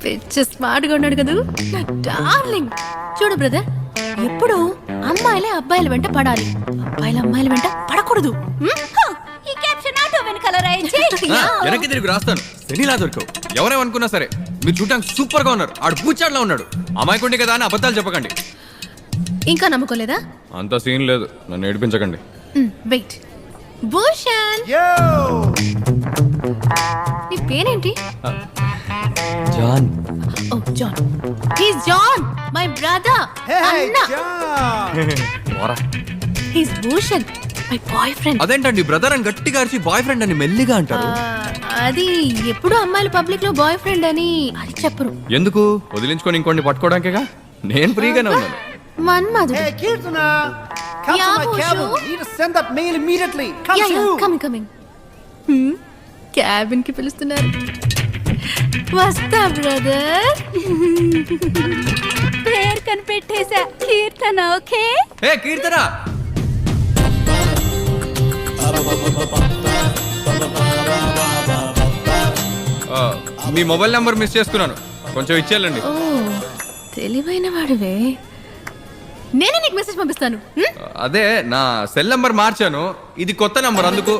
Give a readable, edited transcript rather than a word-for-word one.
పిచ్చ స్మార్ట్ గా ఉన్నాడు కదా నా డార్లింగ్. చూడు బ్రదర్, ఎప్పుడు అమ్మాయిలే అబ్బాయిల వెంట పడాలి, అబ్బాయిల అమ్మాయిల వెంట పడకూడదు. ఈ క్యాప్షన్ ఆటో వెనకాల రాయించి వెనక్కి తిరిగి రాస్తాను. శనిలా దొరకవు. ఎవరేమనుకున్నా సరే మీరు చూడటానికి సూపర్ గా ఉన్నారు. ఆడు పూచాడులా ఉన్నాడు. అమాయకుండి కదా అని అబద్ధాలు చెప్పకండి. ఇంకా నమ్ముకోలేదా? అంత సీన్ లేదు, నన్ను ఏడిపించకండి. వెయిట్, భూషణ్, నీ పేరేంటి? జాన్. ఓ John. He's John, my brother. అన్న. He's Bhushan, my boy friend. అదేంటండి బ్రదర్ అని గట్టిగా అరిచి బాయ్ ఫ్రెండ్ అని మెల్లిగా అంటారు? అది ఎప్పుడు అమ్మాయిలు పబ్లిక్ లో బాయ్ ఫ్రెండ్ అని అది చెప్పరు. ఎందుకు? వదిలించుకొని ఇంకోటి పట్టుకోవడానికేగా. నేను ఫ్రీగానే ఉన్నాను. మన్మధుడు. Hey, Kirtana! Come Yeah, to my Bhushu. cabin. You need to send that mail immediately. Come through. Coming. Cabin కి పిలుస్తున్నారు. వస్తా బ్రదర్. పేరు కనిపెట్టేశా, కీర్తన. ఓకే, ఏ కీర్తన, మీ మొబైల్ నంబర్ మిస్ చేసుకున్నాను, కొంచెం ఇచ్చేయాలండి. ఓ తెలివైన వాడివే. నేనే నీకు మెసేజ్ పంపిస్తాను. అదే నా సెల్ నంబర్ మార్చాను, ఇది కొత్త నంబర్ అందుకు.